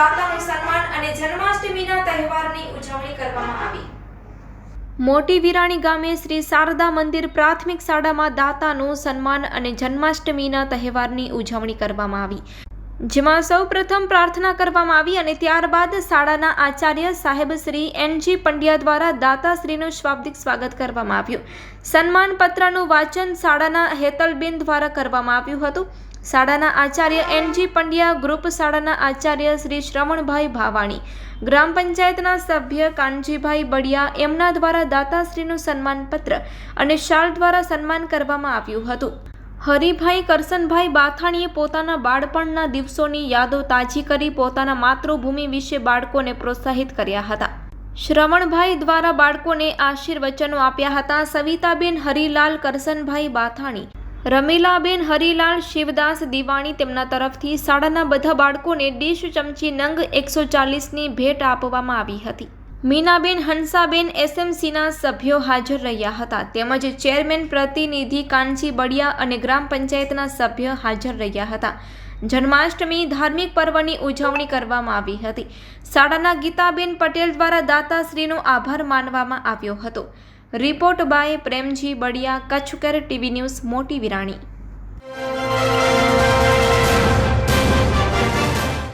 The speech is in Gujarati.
દાતાનું સન્માન અને જન્માષ્ટમીના તહેવારની ઉજવણી કરવામાં આવી। મોટી વિરાણી ગામે શ્રી શારદા મંદિર પ્રાથમિક શાળામાં દાતાનું સન્માન અને જન્માષ્ટમીના તહેવારની ઉજવણી કરવામાં આવી, જેમાં સૌપ્રથમ પ્રાર્થના કરવામાં આવી અને ત્યારબાદ શાળાના આચાર્ય સાહેબ શ્રી એનજી પંડ્યા દ્વારા દાતાશ્રીનું શાબ્દિક સ્વાગત કરવામાં આવ્યું। સન્માન પત્રનું વાંચન શાળાના હેતલબેન દ્વારા કરવામાં આવ્યું હતું। શાળાના આચાર્ય એનજી પંડ્યા, ગ્રુપ શાળાના આચાર્ય શ્રી શ્રવણભાઈ ભાવાણી, ગ્રામ પંચાયતના સભ્ય કાનજીભાઈ બળિયા એમના દ્વારા દાતાશ્રીનું સન્માનપત્ર અને શાલ દ્વારા સન્માન કરવામાં આવ્યું હતું। હરિભાઈ કરસનભાઈ બાથાણીએ પોતાના બાળપણના દિવસોની યાદો તાજી કરી પોતાના માતૃભૂમિ વિશે બાળકોને પ્રોત્સાહિત કર્યા હતા। શ્રવણભાઈ દ્વારા બાળકોને આશીર્વચનો આપ્યા હતા। સવિતાબેન હરિલાલ કરસનભાઈ બાથાણી, રમીલાબેન હરિલાલ શિવદાસ દિવાણી તેમના તરફથી શાળાના બધા બાળકોને ડીશ ચમચી નંગ 140ની ભેટ આપવામાં આવી હતી। મીનાબેન હંસાબેન એસએમસીના સભ્યો હાજર રહ્યા હતા, તેમજ ચેરમેન પ્રતિનિધિ કાનજી બળિયા અને ગ્રામ પંચાયતના સભ્ય હાજર રહ્યા હતા। જન્માષ્ટમી ધાર્મિક પર્વની ઉજવણી કરવામાં આવી હતી। શાળાના ગીતાબેન પટેલ દ્વારા દાતાશ્રીનો આભાર માનવામાં આવ્યો હતો। Report by Premji Baliya, Kutch care TV news, Moti Virani.